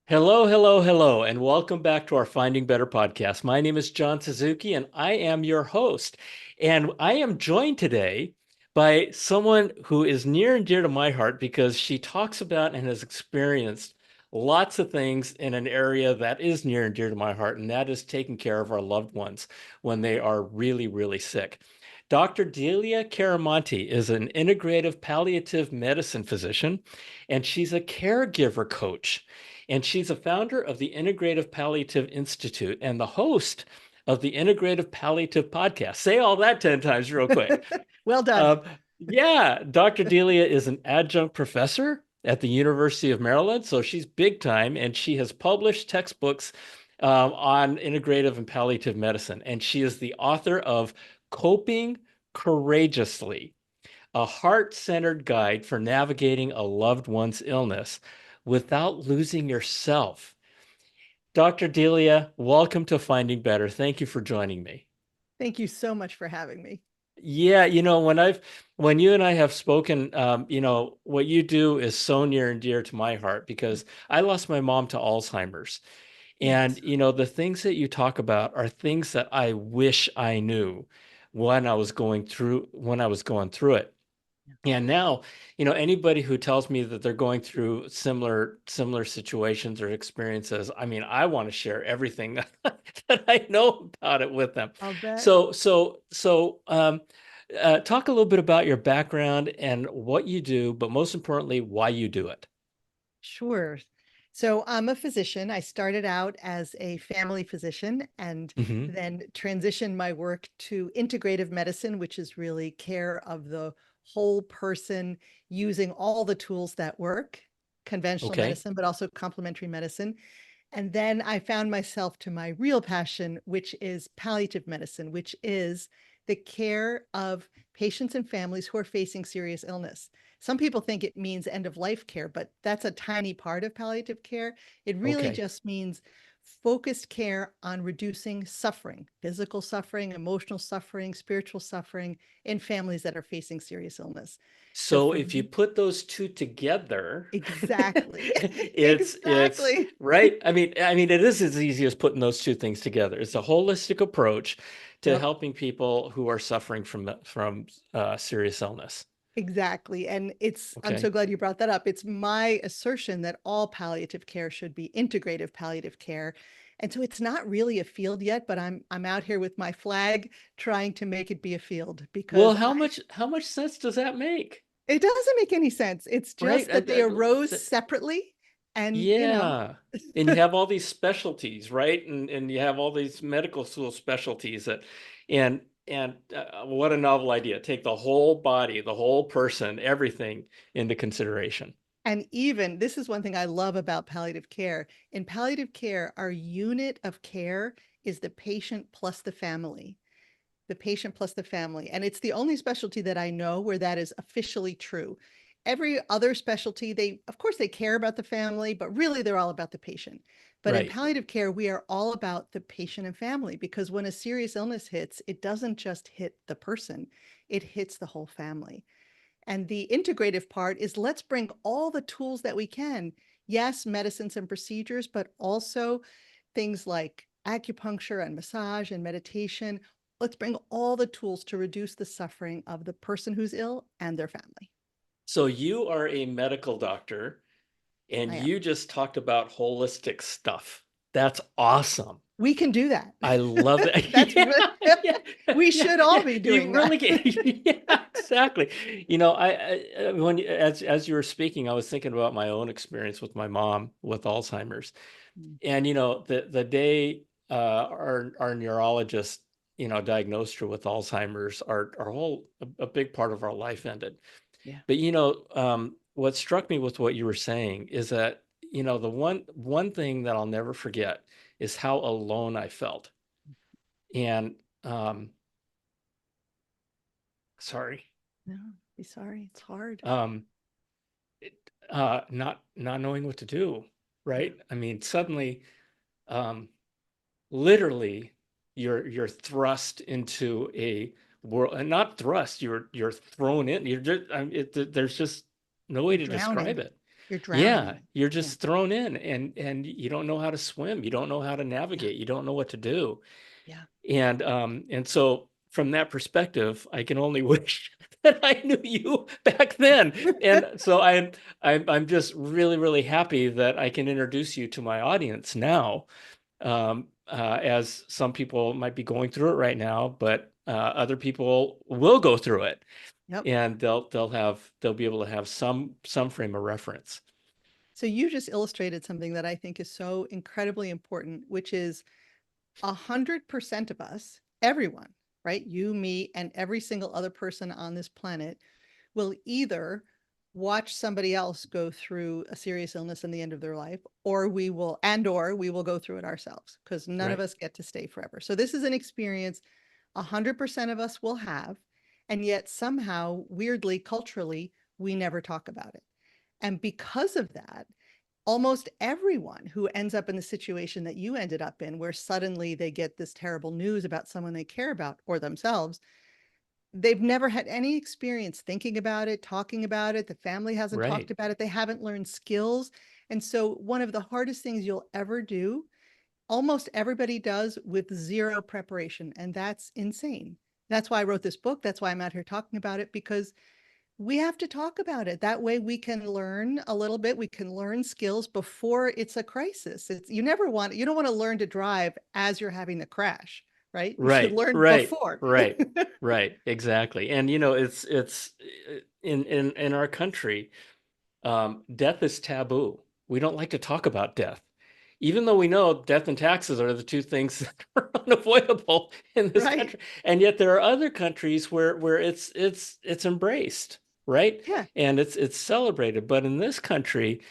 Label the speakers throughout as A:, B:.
A: Hello, hello, hello, and welcome back to our Finding Better podcast. My name is John Suzuki, and I am your host. And I am joined today by someone who is near and dear to my heart because she talks about and has experienced lots of things in an area that is near and dear to my heart, and that is taking care of our loved ones when they are really, really sick. Dr. Delia Chiaramonte is an integrative palliative medicine physician, and she's a caregiver coach. And she's a founder of the Integrative Palliative Institute and the host of the Integrative Palliative podcast. Say all that 10 times real quick.
B: Well done.
A: Um, yeah, Dr. Delia is an adjunct professor at the University of Maryland. So she's big time, and she has published textbooks on integrative and palliative medicine. And she is the author of Coping Courageously, a heart-centered guide for navigating a loved one's illness without losing yourself. Dr. Delia, welcome to Finding Better. Thank you for joining me.
B: Thank you so much for having me.
A: Yeah, when you and I have spoken, what you do is so near and dear to my heart because I lost my mom to Alzheimer's. And,
B: Yes.
A: the things that you talk about are things that I wish I knew when I was going through it. And now, anybody who tells me that they're going through similar situations or experiences, I mean, I want to share everything that I know about it with them.
B: I'll bet.
A: So, talk a little bit about your background and what you do, but most importantly, why you do it.
B: Sure. So I'm a physician. I started out as a family physician and
A: Hmm.
B: then transitioned my work to integrative medicine, which is really care of the whole person using all the tools that work, conventional
A: Okay.
B: medicine, but also complementary medicine. And then I found myself to my real passion, which is palliative medicine, which is the care of patients and families who are facing serious illness. Some people think it means end of life care, but that's a tiny part of palliative care. It really
A: Okay.
B: just means focused care on reducing suffering, physical suffering, emotional suffering, spiritual suffering in families that are facing serious illness. So
A: So
B: for
A: if you
B: me,
A: put those two together,
B: exactly,
A: it's
B: exactly.
A: right. I mean, it is as easy as putting those two things together. It's a holistic approach to
B: Yep.
A: helping people who are suffering from serious illness.
B: Exactly. And I'm so
A: Okay.
B: glad you brought that up. It's my assertion that all palliative care should be integrative palliative care. And so it's not really a field yet, but I'm out here with my flag trying to make it be a field
A: Well,
B: because
A: how much sense does that make?
B: it doesn't make any sense. It's
A: Right?
B: just that they arose separately and
A: Yeah. And you have all these specialties, right? And you have all these medical school specialties and what a novel idea. Take the whole body, the whole person, everything into consideration.
B: and even this is one thing I love about palliative care. In palliative care, our unit of care is the patient plus the family. The patient plus the family. And it's the only specialty that I know where that is officially true. Every other specialty, of course, they care about the family, but really they're all about the patient. But in
A: Right.
B: palliative care, we are all about the patient and family because when a serious illness hits, it doesn't just hit the person, it hits the whole family. And the integrative part is let's bring all the tools that we can. Yes, medicines and procedures, but also things like acupuncture and massage and meditation. Let's bring all the tools to reduce the suffering of the person who's ill and their family.
A: So you are a medical doctor and
B: I am.
A: you just talked about holistic stuff. That's awesome.
B: We can do that.
A: I love that.
B: That's
A: Yeah,
B: really,
A: yeah,
B: we
A: yeah,
B: should all
A: yeah.
B: be
A: You
B: doing that.
A: really get, yeah, exactly. When as you were speaking, I was thinking about my own experience with my mom with Alzheimer's, and the day our neurologist diagnosed her with Alzheimer's, our whole a big part of our life ended.
B: Yeah.
A: But what struck me with what you were saying is that the one thing that I'll never forget is how alone I felt. And sorry,
B: No, be sorry. It's hard.
A: um, it, not knowing what to do,
B: Yeah.
A: right? I mean, suddenly, um, literally, you're thrust into a world, and not thrust. You're thrown in. You're just, there's just no way
B: You're
A: to describe
B: drowning.
A: it.
B: You're drowning
A: Yeah,
B: them.
A: you're
B: Yeah.
A: just thrown in and you don't know how to swim. You don't know how to
B: Yeah.
A: navigate. You don't know what to do.
B: Yeah.
A: And so from that perspective, I can only wish that I knew you back then. And so I'm just really, really happy that I can introduce you to my audience now. As some people might be going through it right now, but other people will go through it,
B: Yep.
A: and they'll be able to have some frame of reference.
B: So you just illustrated something that I think is so incredibly important, which is 100% of us, everyone, right? You, me, and every single other person on this planet will either watch somebody else go through a serious illness in the end of their life, or we will go through it ourselves, because none of
A: Right,
B: us get to stay forever. So this is an experience 100% of us will have, and yet somehow, weirdly, culturally, we never talk about it. And because of that, almost everyone who ends up in the situation that you ended up in, where suddenly they get this terrible news about someone they care about or themselves, they've never had any experience thinking about it, talking about it. The family hasn't talked
A: right,
B: about it. They haven't learned skills. And so, one of the hardest things you'll ever do, almost everybody does with zero preparation. And that's insane. That's why I wrote this book. That's why I'm out here talking about it, because we have to talk about it. That way we can learn a little bit. We can learn skills before it's a crisis. You don't want to learn to drive as you're having the crash, right? You should
A: right,
B: learn
A: right,
B: before.
A: right, right. Exactly. And it's in our country, death is taboo. We don't like to talk about death, even though we know death and taxes are the two things that are unavoidable in this
B: Right.
A: country. And yet there are other countries where it's embraced, right?
B: Yeah.
A: And it's celebrated. But in this country,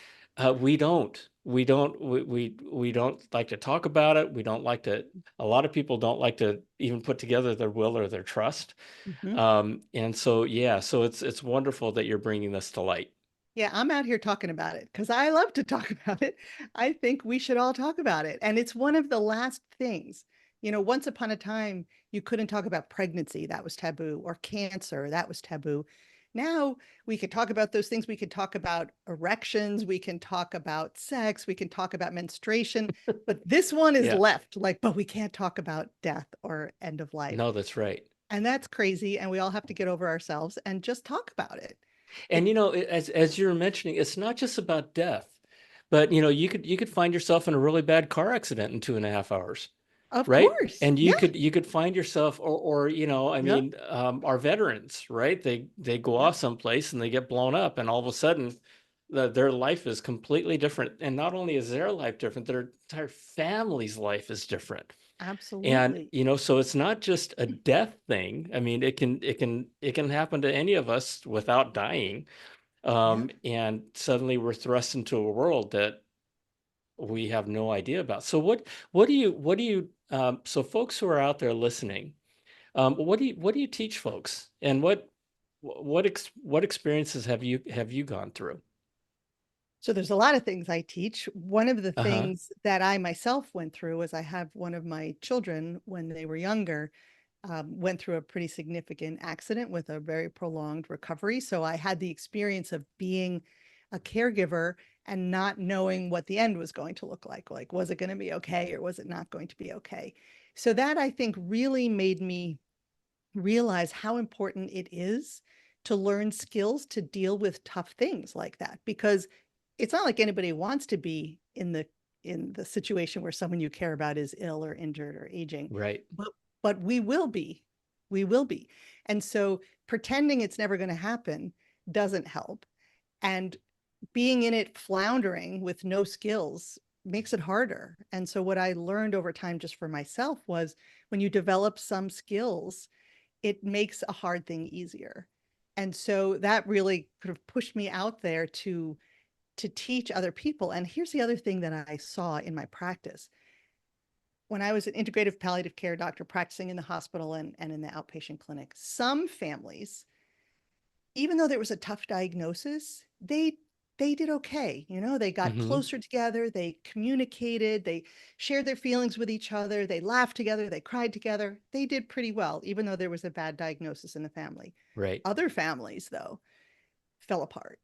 A: we don't. We don't like to talk about it. We don't like to. A lot of people don't like to even put together their will or their trust.
B: Mhm.
A: And so yeah, so it's wonderful that you're bringing this to light.
B: Yeah, I'm out here talking about it because I love to talk about it. I think we should all talk about it. And it's one of the last things. Once upon a time, you couldn't talk about pregnancy, that was taboo, or cancer, that was taboo. Now we could talk about those things. We could talk about erections, we can talk about sex, we can talk about menstruation, but this one is
A: Yeah.
B: left like, but we can't talk about death or end of life.
A: No, that's right.
B: And that's crazy. And we all have to get over ourselves and just talk about it.
A: And
B: It,
A: as you were mentioning, it's not just about death, but you could find yourself in a really bad car accident in 2.5 hours,
B: of
A: right?
B: course.
A: And
B: Yeah.
A: you could find yourself, or I
B: Yep.
A: mean, our veterans, right? They go
B: Yep.
A: off someplace and they get blown up, and all of a sudden, their life is completely different. And not only is their life different, their entire family's life is different. And
B: Absolutely.
A: so it's not just a death thing. I mean, it can happen to any of us without dying.
B: Yeah.
A: And suddenly we're thrust into a world that we have no idea about. So so folks who are out there listening, what do you teach folks, and what experiences have you gone through?
B: So there's a lot of things I teach. One of the
A: Uh-huh.
B: things that I myself went through was I have one of my children when they were younger, went through a pretty significant accident with a very prolonged recovery. So I had the experience of being a caregiver and not knowing what the end was going to look like. Like, was it going to be okay or was it not going to be okay? So that I think really made me realize how important it is to learn skills to deal with tough things like that, because it's not like anybody wants to be in the situation where someone you care about is ill or injured or aging,
A: Right.
B: but we will be. And so pretending it's never going to happen doesn't help, and being in it floundering with no skills makes it harder. And so what I learned over time just for myself was, when you develop some skills, it makes a hard thing easier. And so that really kind of pushed me out there to teach other people. And here's the other thing that I saw in my practice. When I was an integrative palliative care doctor practicing in the hospital and in the outpatient clinic, some families, even though there was a tough diagnosis, they did okay. They got
A: Hmm.
B: closer together, they communicated, they shared their feelings with each other, they laughed together, they cried together. They did pretty well, even though there was a bad diagnosis in the family.
A: Right.
B: Other families, though, fell apart.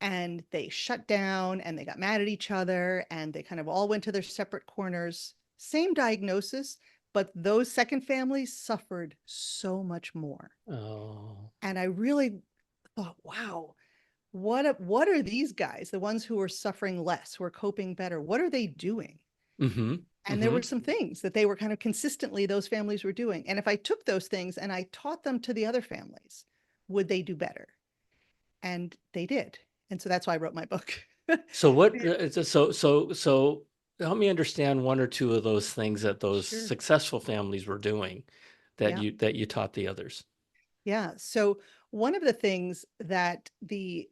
B: and they shut down and they got mad at each other and they kind of all went to their separate corners. Same diagnosis, but those second families suffered so much more.
A: Oh.
B: And I really thought, wow, what are these guys, the ones who are suffering less, who are coping better? What are they doing?
A: Mm-hmm.
B: And there
A: Mm-hmm.
B: were some things that they were kind of consistently, those families were doing. And if I took those things and I taught them to the other families, would they do better? And they did. And so that's why I wrote my book.
A: So what, so help me understand one or two of those things that those
B: Sure.
A: successful families were doing
B: Yeah.
A: that you taught the others.
B: Yeah. So one of the things that the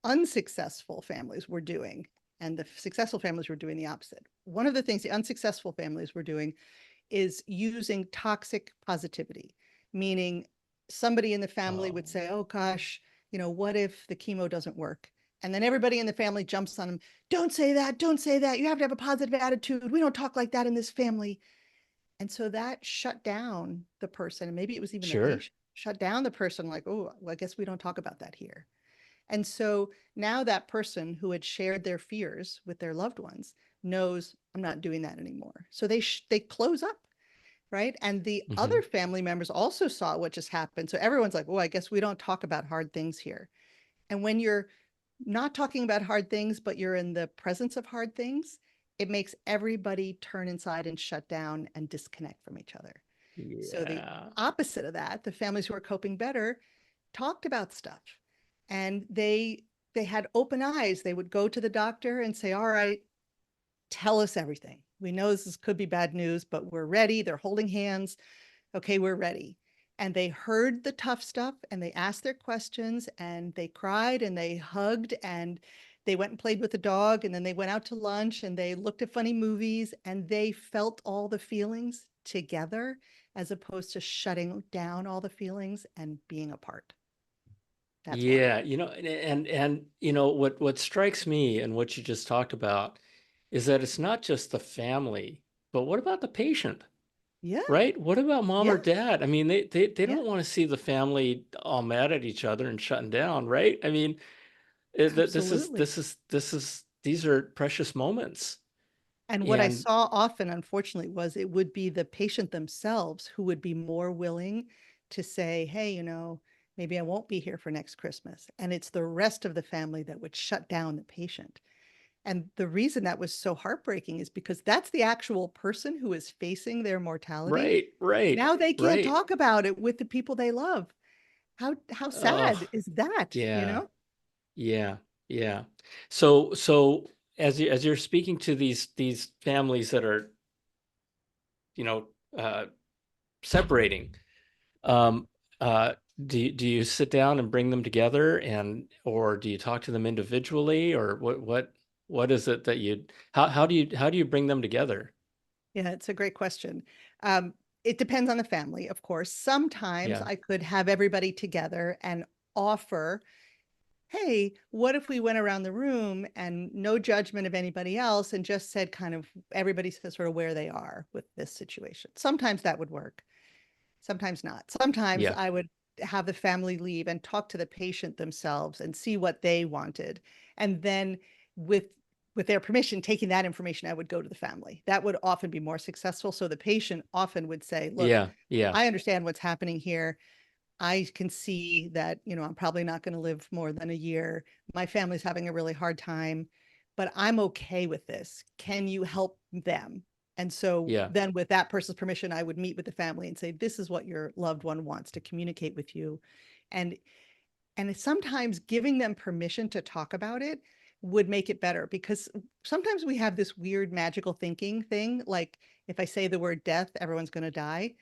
B: unsuccessful families were doing, and the successful families were doing the opposite. One of the things the unsuccessful families were doing is using toxic positivity, meaning somebody in the family would
A: Oh,
B: say, oh gosh, what if the chemo doesn't work? And then everybody in the family jumps on them. Don't say that. Don't say that. You have to have a positive attitude. We don't talk like that in this family. And so that shut down the person. And maybe it was even the
A: sure.
B: patient, shut down the person like, oh, well, I guess we don't talk about that here. And so now that person who had shared their fears with their loved ones knows I'm not doing that anymore. So they close up, right? And the
A: Mm-hmm.
B: other family members also saw what just happened. So everyone's like, oh, I guess we don't talk about hard things here. And when you're not talking about hard things, but you're in the presence of hard things, it makes everybody turn inside and shut down and disconnect from each other. So the
A: Yeah.
B: opposite of that, the families who are coping better talked about stuff, and they had open eyes. They would go to the doctor and say, all right, tell us everything. We know this could be bad news, but we're ready. They're holding hands. Okay, we're ready. And they heard the tough stuff and they asked their questions and they cried and they hugged and they went and played with the dog and then they went out to lunch and they looked at funny movies and they felt all the feelings together as opposed to shutting down all the feelings and being apart. That's why.
A: Yeah, and what strikes me and what you just talked about is that it's not just the family, but what about the patient,
B: Yeah.
A: right? What about mom or
B: Yes.
A: dad? I mean, they
B: Yeah.
A: don't want to see the family all mad at each other and shutting down, right? I mean,
B: Absolutely.
A: these are precious moments.
B: And what I
A: And
B: saw often, unfortunately, was it would be the patient themselves who would be more willing to say, hey, maybe I won't be here for next Christmas. And it's the rest of the family that would shut down the patient. And the reason that was so heartbreaking is because that's the actual person who is facing their mortality.
A: right, right,
B: Now they can't
A: right.
B: talk about it with the people they love. How sad
A: Oh,
B: is that,
A: yeah, yeah, yeah. So as you're speaking to these families that are, you know, uh, separating, um, uh, do you sit down and bring them together, and or do you talk to them individually, or what is it that you how do you bring them together?
B: Yeah, it's a great question. Um, it depends on the family, of course. Sometimes
A: Yeah,
B: I could have everybody together and offer, hey, what if we went around the room and no judgment of anybody else and just said kind of everybody says sort of where they are with this situation. Sometimes that would work. Sometimes not. Sometimes
A: yeah,
B: I would have the family leave and talk to the patient themselves and see what they wanted. And then with with their permission, taking that information, I would go to the family. That would often be more successful. So the patient often would say, look,
A: yeah, yeah,
B: I understand what's happening here. I can see that, I'm probably not going to live more than a year. My family's having a really hard time, but I'm okay with this. Can you help them? And so
A: yeah,
B: then with that person's permission, I would meet with the family and say, this is what your loved one wants to communicate with you. And sometimes giving them permission to talk about it would make it better because sometimes we have this weird magical thinking thing. Like if I say the word death, everyone's going to die,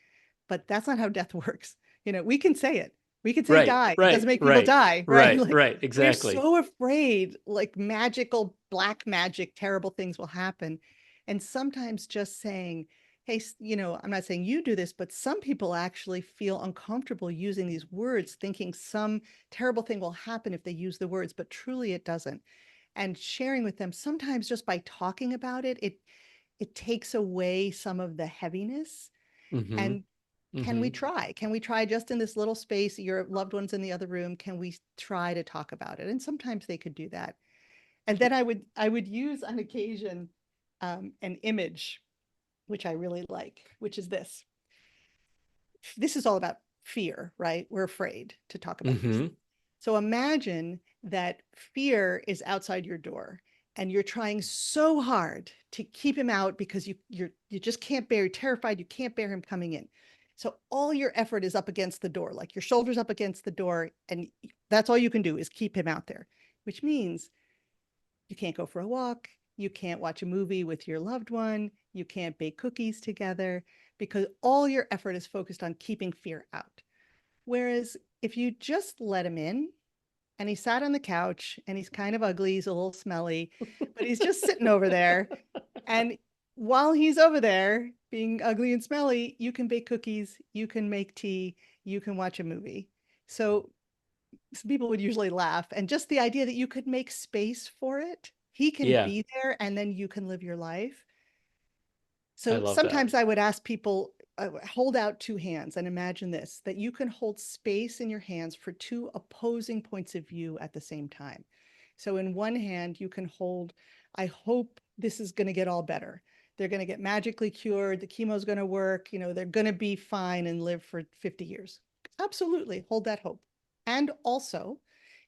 B: but that's not how death works. We can say it. We can say
A: right,
B: die. It doesn't
A: right,
B: make people
A: right,
B: die, right?
A: right,
B: Like
A: right,
B: we're
A: exactly.
B: so afraid, like magical, black magic, terrible things will happen. And sometimes just saying, hey, I'm not saying you do this, but some people actually feel uncomfortable using these words, thinking some terrible thing will happen if they use the words, but truly it doesn't. And sharing with them, sometimes just by talking about it, it takes away some of the heaviness.
A: Hmm.
B: And Can we
A: Mm-hmm.
B: try? Can we try just in this little space? Your loved one's in the other room. Can we try to talk about it? And sometimes they could do that. And then I would use on occasion an image which I really like, which is this. This is all about fear, right? We're afraid to talk about these
A: Mm-hmm.
B: things. So imagine that fear is outside your door and you're trying so hard to keep him out because you just can't bear, you're terrified, you can't bear him coming in. So all your effort is up against the door, like your shoulders up against the door, and that's all you can do is keep him out there, which means you can't go for a walk. You can't watch a movie with your loved one. You can't bake cookies together because all your effort is focused on keeping fear out. Whereas if you just let him in and he sat on the couch and he's kind of ugly, he's a little smelly, but he's just sitting over there. And while he's over there being ugly and smelly, you can bake cookies, you can make tea, you can watch a movie. So some people would usually laugh. And just the idea that you could make space for it, he can
A: Yeah,
B: be there and then you can live your life.
A: I
B: So
A: love that.
B: sometimes I would ask people, hold out two hands and imagine this, that you can hold space in your hands for two opposing points of view at the same time. So in one hand, you can hold, I hope this is going to get all better. They're going to get magically cured. The chemo is going to work. They're going to be fine and live for 50 years. Absolutely. Hold that hope. And also,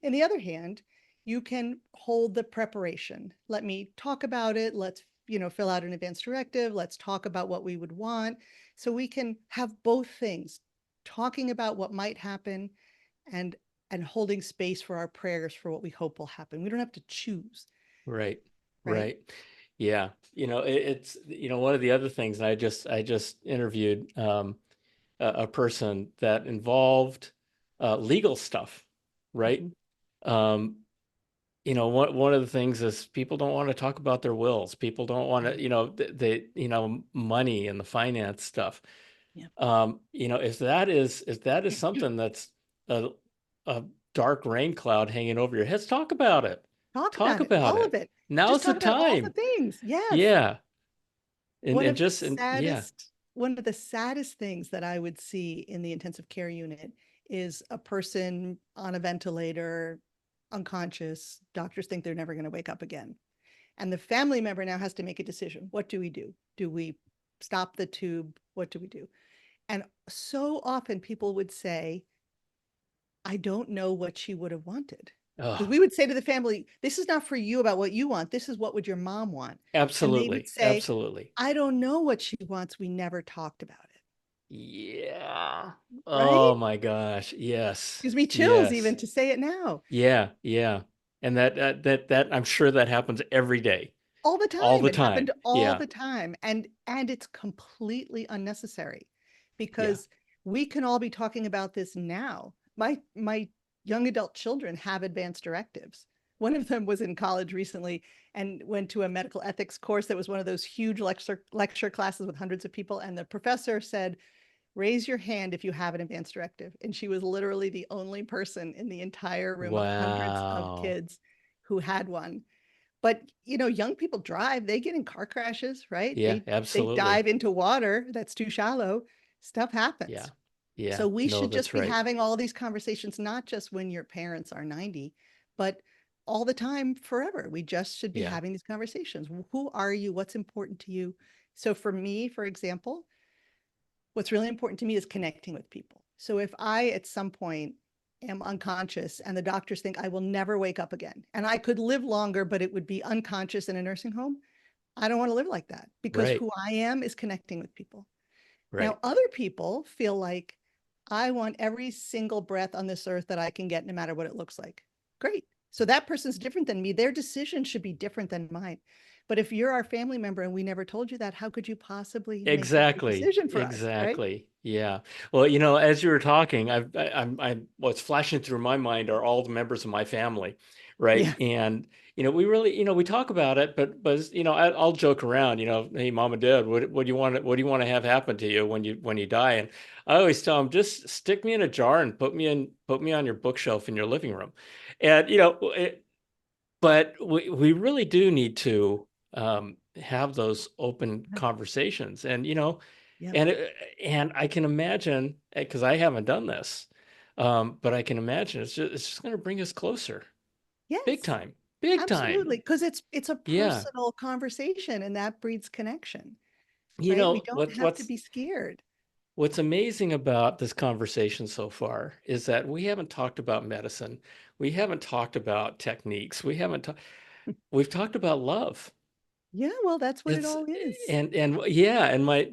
B: in the other hand, you can hold the preparation. Let me talk about it. Let's fill out an advance directive. Let's talk about what we would want. So we can have both things, talking about what might happen and and holding space for our prayers for what we hope will happen. We don't have to choose,
A: Right.
B: right?
A: Right. Yeah. It's, one of the other things, and I just interviewed a person that involved legal stuff, right?
B: Mhm.
A: Um, one of the things is people don't want to talk about their wills. People don't want to,
B: Right.
A: money and the finance stuff.
B: Yeah.
A: If that is something that's a, a dark rain cloud hanging over your heads, talk about it.
B: Talk
A: Talk
B: about it,
A: about
B: all of
A: it.
B: it. Just
A: Now's the
B: talk about all the
A: time.
B: things. Yes.
A: Yeah. And
B: One
A: and
B: of the
A: just and yeah.
B: saddest, one of the saddest things that I would see in the intensive care unit is a person on a ventilator, unconscious. Doctors think they're never going to wake up again. And the family member now has to make a decision. What do we do? Do we stop the tube? What do we do? And so often people would say, I don't know what she would have wanted. Because
A: Oh,
B: we would say to the family, this is not for you about what you want. This is what would your mom want? And they would
A: absolutely.
B: say,
A: Absolutely.
B: I don't know what she wants. We never talked about it.
A: Yeah.
B: Right?
A: Oh my gosh. Yes.
B: Gives me chills even
A: Yes.
B: to say it now.
A: Yeah. Yeah. And that I'm sure that happens every day,
B: All the
A: all
B: time.
A: the
B: It happened
A: time.
B: all
A: Yeah.
B: the time. And it's completely unnecessary
A: Yeah.
B: because we can all be talking about this now. My young adult children have advanced directives. One of them was in college recently and went to a medical ethics course that was one of those huge lecture classes with hundreds of people. And the professor said, raise your hand if you have an advanced directive. And she was literally the only person in the entire room of hundreds of
A: Wow.
B: kids who had one. But young people drive, they get in car crashes, right?
A: Yeah,
B: They
A: absolutely.
B: dive into water that's too shallow. Stuff
A: Yeah.
B: happens.
A: Yeah.
B: So we
A: No,
B: should just
A: that's
B: be
A: right.
B: having all these conversations, not just when your parents are 90, but all the time forever. We just should be
A: Yeah.
B: having these conversations. Who are you? What's important to you? So for me, for example, what's really important to me is connecting with people. So if I at some point am unconscious and the doctors think I will never wake up again and I could live longer, but it would be unconscious in a nursing home, I don't want to live like that because
A: Right.
B: who I am is connecting with people.
A: Right.
B: Now, other people feel like I want every single breath on this earth that I can get, no matter what it looks like. Great. So that person's different than me. Their decision should be different than mine. But if you're our family member and we never told you that, how could you possibly make a good
A: Exactly.
B: decision for us? Right.
A: Exactly. Yeah. Well, as you were talking, what's flashing through my mind are all the members of my family, right?
B: Yeah.
A: And we really, we talk about it, but I'll joke around, hey, mom and dad, what do you want to have happen to you when you die? And I always tell them, just stick me in a jar and put me on your bookshelf in your living room. And but we really do need to have those open conversations. And
B: Yep.
A: And I can imagine, because I haven't done this, but I can imagine it's just going to bring us closer, big
B: Yes,
A: time, big time.
B: absolutely. Because it's a
A: Yeah.
B: personal conversation and that breeds connection,
A: You
B: right? We
A: know
B: don't
A: what
B: have to
A: what's
B: be scared.
A: what's amazing about this conversation so far is that we haven't talked about medicine. We haven't talked about techniques. We've talked about love.
B: Yeah, well, that's what it
A: It's
B: all is.
A: and yeah, and my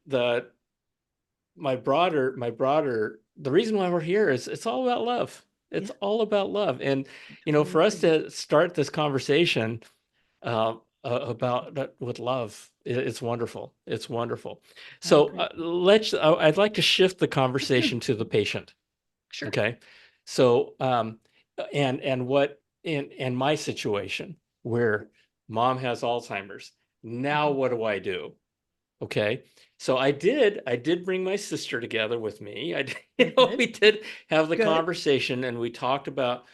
A: the my broader the reason why we're here is it's all about love. It's
B: Yeah,
A: all about love. And
B: I
A: for
B: totally
A: us
B: agree.
A: to start this conversation about with love, it's wonderful. It's wonderful.
B: I
A: So
B: agree.
A: I'd like to shift the conversation to the patient.
B: Sure.
A: Okay. So and what in my situation where mom has Alzheimer's, now
B: Mhm.
A: what do I do? Okay. So I did bring my sister together with me.
B: Oh, good.
A: We did have the
B: Good.
A: conversation and we talked about,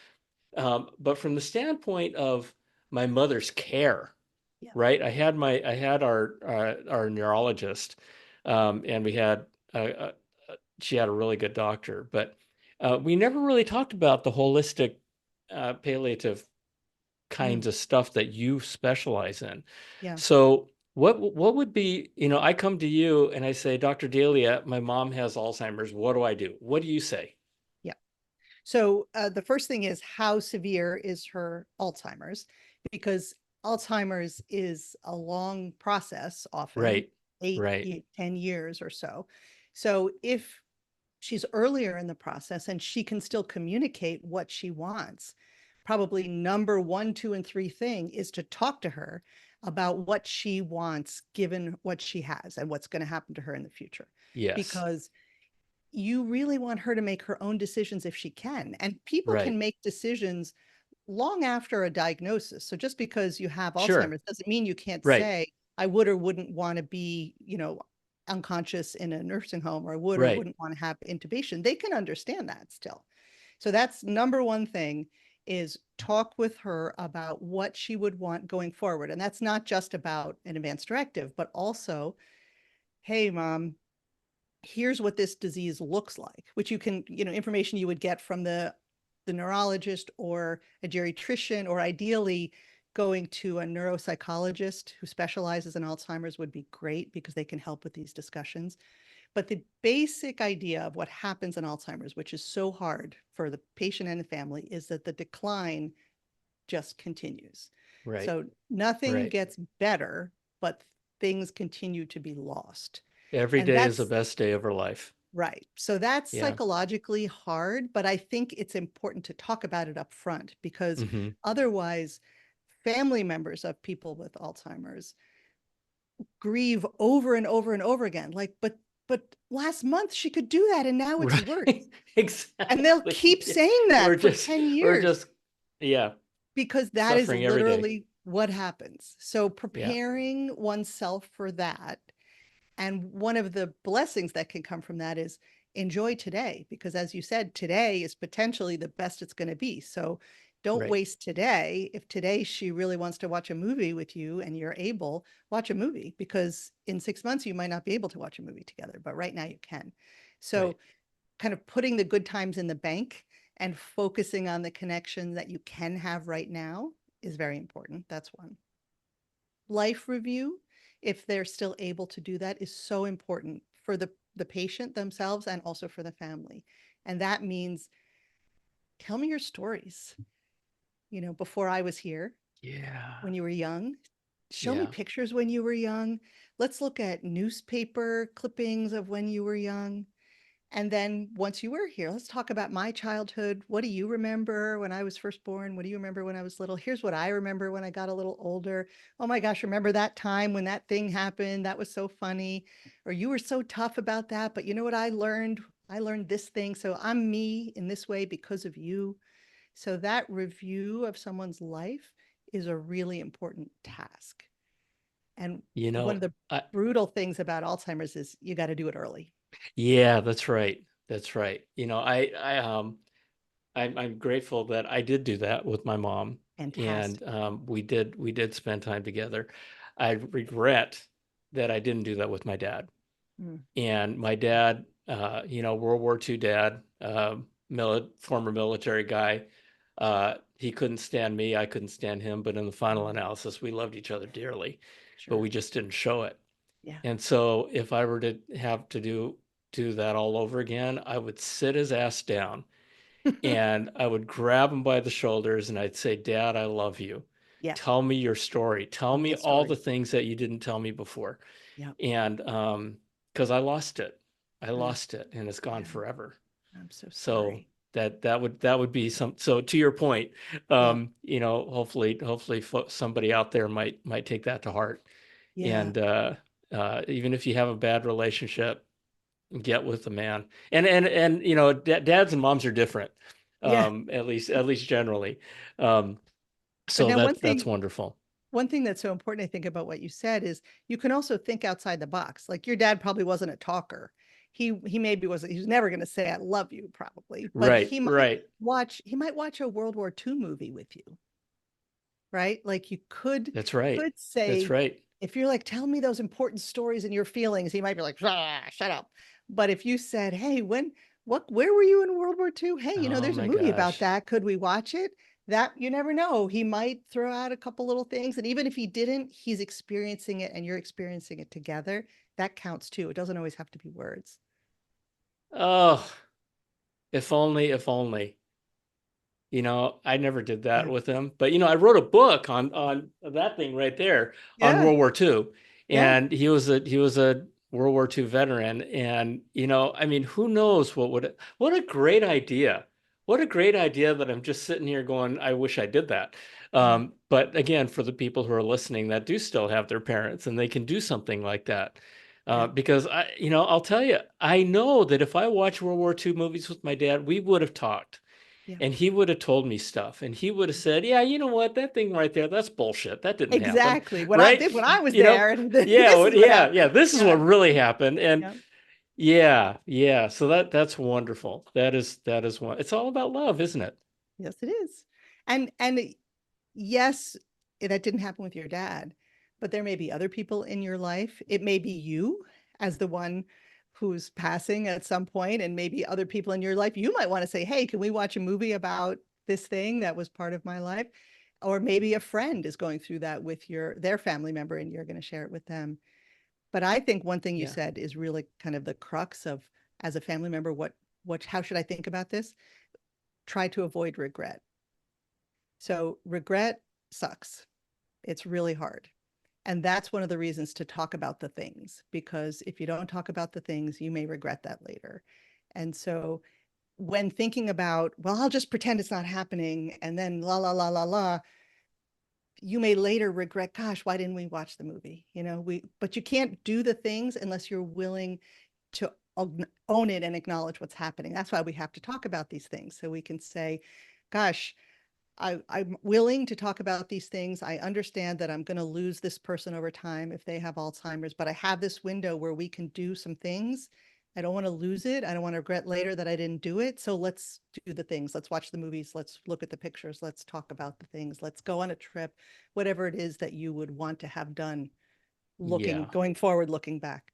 A: but from the standpoint of my mother's care,
B: Yeah.
A: right? I had our neurologist, and she had a really good doctor, but we never really talked about the holistic, palliative
B: Mm,
A: kinds of stuff that you specialize in.
B: yeah.
A: So what would be, I come to you and I say, Dr. Delia, my mom has Alzheimer's. What do I do? What do you say?
B: Yeah. So the first thing is how severe is her Alzheimer's? Because Alzheimer's is a long process, often
A: Right,
B: eight,
A: right.
B: 10 years or so. So if she's earlier in the process and she can still communicate what she wants, probably number one, two, and three thing is to talk to her about what she wants, given what she has and what's going to happen to her in the future.
A: Yes,
B: Because you really want her to make her own decisions if she can. And people can
A: right.
B: make decisions long after a diagnosis. So just because you have
A: Sure.
B: Alzheimer's doesn't mean you can't
A: Right,
B: say, I would or wouldn't want to be, unconscious in a nursing home, or I would or
A: right,
B: wouldn't want to have intubation. They can understand that still. So that's number one thing, is talk with her about what she would want going forward. And that's not just about an advanced directive, but also, hey, mom, here's what this disease looks like, which you can, information you would get from the neurologist or a geriatrician, or ideally going to a neuropsychologist who specializes in Alzheimer's would be great because they can help with these discussions. But the basic idea of what happens in Alzheimer's, which is so hard for the patient and the family, is that the decline just continues.
A: right,
B: So nothing
A: right.
B: gets better, but things continue to be lost.
A: Every
B: And
A: day is the
B: that's
A: best day of her life.
B: right. So that's
A: Yeah.
B: psychologically hard, but I think it's important to talk about it up front, because
A: Hmm.
B: otherwise, family members of people with Alzheimer's grieve over and over and over again. Like, but last month she could do that and now it's worse.
A: Right.
B: And they'll
A: Exactly.
B: keep
A: Yeah.
B: saying
A: We're
B: that for
A: just
B: 10
A: we're
B: years
A: just yeah,
B: because that is
A: suffering every day.
B: literally what happens. So
A: Yeah.
B: preparing oneself for that. And one of the blessings that can come from that is enjoy today, because as you said, today is potentially the best it's going to be. So don't
A: Right.
B: waste today. If today she really wants to watch a movie with you and you're able, watch a movie, because in 6 months you might not be able to watch a movie together, but right now you can.
A: Right.
B: So kind of putting the good times in the bank and focusing on the connection that you can have right now is very important. That's one. Life review, if they're still able to do that, is so important for the patient themselves and also for the family. And that means, tell me your stories. Before I was here,
A: Yeah.
B: when you were young, show me
A: Yeah.
B: pictures when you were young. Let's look at newspaper clippings of when you were young. And then once you were here, let's talk about my childhood. What do you remember when I was first born? What do you remember when I was little? Here's what I remember when I got a little older. Oh my gosh, remember that time when that thing happened? That was so funny. Or you were so tough about that. But you know what I learned? I learned this thing. So I'm me in this way because of you. So that review of someone's life is a really important task. And
A: You
B: one of
A: know,
B: the
A: I
B: brutal things about Alzheimer's is you got to do it early.
A: yeah, that's right. That's right. I'm grateful that I did do that with my mom,
B: Fantastic.
A: and we did spend time together. I regret. that I didn't do that with my dad.
B: Mm.
A: And my dad, World War II dad, former military guy, he couldn't stand me. I couldn't stand him. But in the final
B: Mm.
A: analysis, we loved each other dearly, but
B: Sure.
A: we just didn't show it.
B: Yeah.
A: And so if I were to have to do that all over again, I would sit his ass down and I would grab him by the shoulders and I'd say, Dad, I love you.
B: Yeah.
A: Tell me your story. Tell
B: Tell me
A: me
B: the
A: all the
B: story.
A: things that you didn't tell me before.
B: Yeah.
A: And because I lost it. I
B: Uh,
A: lost it and it's gone
B: yeah.
A: forever.
B: I'm so
A: So
B: sorry.
A: that would be some. So to your point,
B: Yeah.
A: hopefully somebody out there might take that to heart.
B: Yeah.
A: And even if you have a bad relationship, get with the man. And dads and moms are different,
B: Yeah.
A: at least generally. Um,
B: But
A: so
B: now
A: that's wonderful.
B: one thing that's so important, I think, about what you said is you can also think outside the box. Like your dad probably wasn't a talker. He maybe wasn't, he was never going to say I love you, probably, but
A: Right, right.
B: he might watch a World War II movie with you, right? Like you
A: That's right.
B: could
A: That's
B: say,
A: right.
B: if you're like, tell me those important stories and your feelings, he might be like, "Ah, shut up." But if you said, hey, where were you in World War II? Hey,
A: Oh
B: there's a
A: my
B: movie about
A: gosh.
B: that. Could we watch it? That you never know. He might throw out a couple little things. And even if he didn't, he's experiencing it and you're experiencing it together. That counts too. It doesn't always have to be words.
A: Oh, if only, if only. I never did that
B: Yeah.
A: with him, but I wrote a book on that thing right there on
B: Yeah.
A: World War II,
B: Yeah.
A: and he was a World War II veteran, and I mean, who knows what a great idea, what a great idea that I'm just sitting here going, I wish I did that.
B: Yeah.
A: But again, for the people who are listening that do still have their parents and they can do something like that.
B: Yeah.
A: Because I'll tell you, I know that if I watched World War II movies with my dad, we would have talked.
B: Yeah.
A: And he would have told me stuff, and he would have said, "Yeah, you know what? That thing right there, that's bullshit. That didn't happen."
B: Exactly.
A: Right?
B: When I was
A: You know,
B: there, and
A: yeah,
B: this is what
A: yeah, yeah.
B: happened.
A: This is what
B: Yeah.
A: really happened. And
B: Yeah.
A: yeah, yeah. So that's wonderful. That is one. It's all about love, isn't it?
B: Yes, it is. And yes, that didn't happen with your dad, but there may be other people in your life. It may be you as the one who's passing at some point, and maybe other people in your life. You might want to say, "Hey, can we watch a movie about this thing that was part of my life?" Or maybe a friend is going through that with their family member, and you're going to share it with them. But I think one thing you
A: Yeah.
B: said is really kind of the crux of, as a family member, how should I think about this? Try to avoid regret. So regret sucks. It's really hard. And that's one of the reasons to talk about the things, because if you don't talk about the things, you may regret that later. And so when thinking about, well, I'll just pretend it's not happening and then la, la, la, la, la, you may later regret, gosh, why didn't we watch the movie? But you can't do the things unless you're willing to own it and acknowledge what's happening. That's why we have to talk about these things. So we can say, gosh, I'm willing to talk about these things. I understand that I'm going to lose this person over time if they have Alzheimer's, but I have this window where we can do some things. I don't want to lose it. I don't want to regret later that I didn't do it. So let's do the things. Let's watch the movies. Let's look at the pictures. Let's talk about the things. Let's go on a trip, whatever it is that you would want to have done
A: Yeah.
B: going forward, looking back.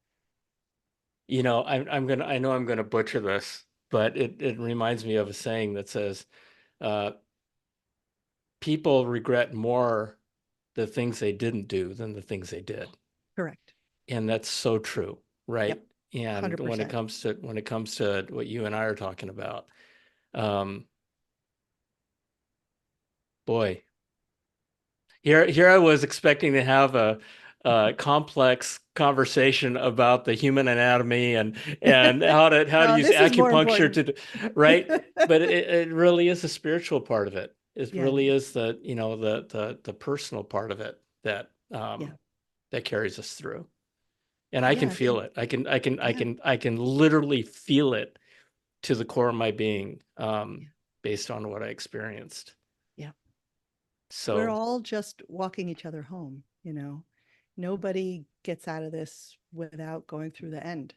A: I know I'm gonna butcher this, but it reminds me of a saying that says, uh, people regret more the things they didn't do than the things they did.
B: Correct.
A: And that's so true, right?
B: Yep.
A: And when it
B: 100%.
A: comes to what you and I are talking about, um, boy, here I was expecting to have a complex conversation about the human anatomy and how to
B: No,
A: use
B: this is more
A: acupuncture
B: important.
A: to, right? But it really is a spiritual part of it. It
B: Yeah, it
A: really
B: is.
A: is the personal part of it
B: Yeah.
A: that carries us through. And I can
B: Yeah.
A: feel it.
B: Yeah.
A: I can literally feel it to the core of my being,
B: Yeah.
A: based on what I experienced.
B: Yeah. We're
A: So
B: all just walking each other home. Nobody gets out of this without going through the end.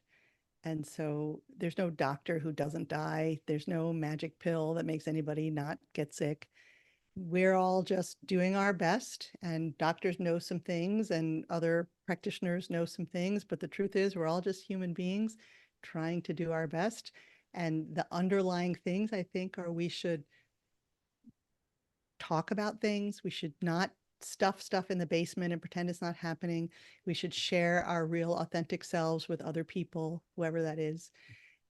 B: And so there's no doctor who doesn't die. There's no magic pill that makes anybody not get sick. we're all just doing our best, and doctors know some things and other practitioners know some things, but the truth is we're all just human beings trying to do our best. And the underlying things, I think, are we should talk about things. We should not stuff stuff in the basement and pretend it's not happening. We should share our real authentic selves with other people, whoever that is.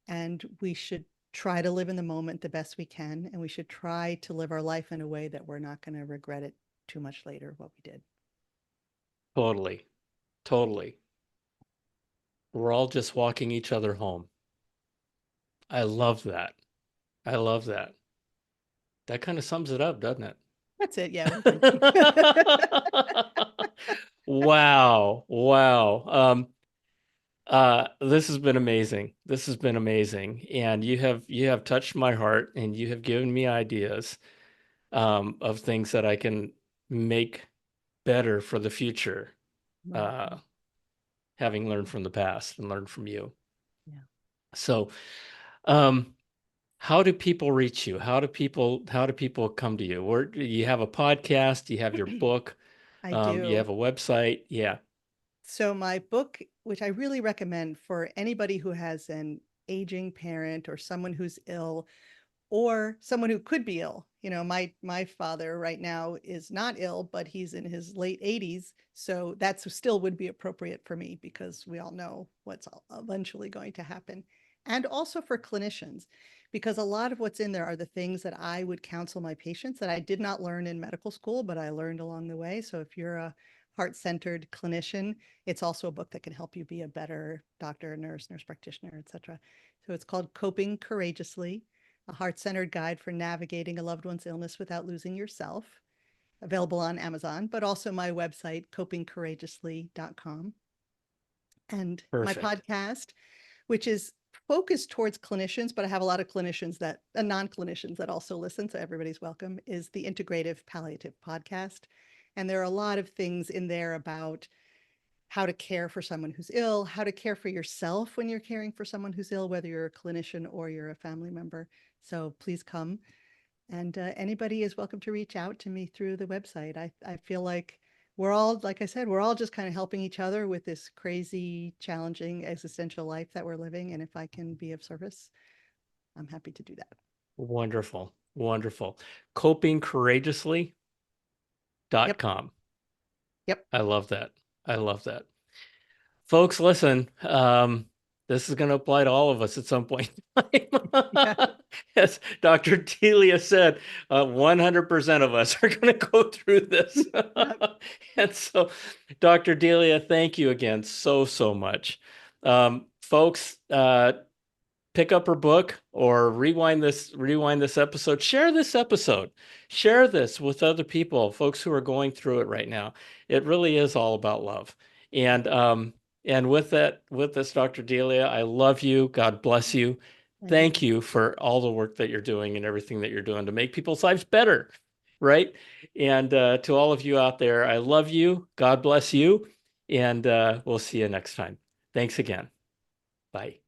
B: And we should try to live in the moment the best we can. And we should try to live our life in a way that we're not going to regret it too much later, what we did.
A: Totally. Totally. We're all just walking each other home. I love that. I love that. That kind of sums it up, doesn't it?
B: That's it. Yeah, we're done.
A: Wow. Wow. This has been amazing. This has been amazing. And you have touched my heart and you have given me ideas of things that I can make better for the future, uh,
B: Welcome.
A: having learned from the past and learned from you.
B: Yeah,
A: So, um, how do people reach you? How do people come to you? Where you have a podcast, you have your book,
B: I
A: you
B: do.
A: have a website. Yeah,
B: So my book, which I really recommend for anybody who has an aging parent or someone who's ill or someone who could be ill. You know, my father right now is not ill, but he's in his late 80s, so that's still would be appropriate for me because we all know what's eventually going to happen. And also for clinicians, because a lot of what's in there are the things that I would counsel my patients that I did not learn in medical school, but I learned along the way. So if you're a heart-centered clinician, it's also a book that can help you be a better doctor, nurse practitioner, etc. So it's called Coping Courageously: A Heart-Centered Guide for Navigating a Loved One's Illness Without Losing Yourself, available on Amazon, but also my website, copingcourageously.com. And my
A: perfect.
B: podcast, which is focused towards clinicians, but I have a lot of clinicians that, non-clinicians that also listen, so everybody's welcome, is the Integrative Palliative Podcast. And there are a lot of things in there about how to care for someone who's ill, how to care for yourself when you're caring for someone who's ill, whether you're a clinician or you're a family member. So please come. And anybody is welcome to reach out to me through the website. I feel like we're all, like I said, we're all just kind of helping each other with this crazy, challenging existential life that we're living. And if I can be of service, I'm happy to do that.
A: Wonderful. Wonderful. Copingcourageously.com.
B: Yep. Yep.
A: I love that. I love that. Folks, listen, this is going to apply to all of us at some point in
B: Yeah.
A: time. As Dr. Delia said, 100% of us are going to go through this.
B: Yep.
A: And so, Dr. Delia, thank you again so, so much. Folks, pick up her book or rewind this episode. Share this episode. Share this with other people, folks who are going through it right now. It really is all about love. And with that, with this, Dr. Delia, I love you. God bless you.
B: Thank
A: Thank
B: you.
A: you for all the work that you're doing and everything that you're doing to make people's lives better, right? And to all of you out there, I love you. God bless you. And we'll see you next time. Thanks again. Bye.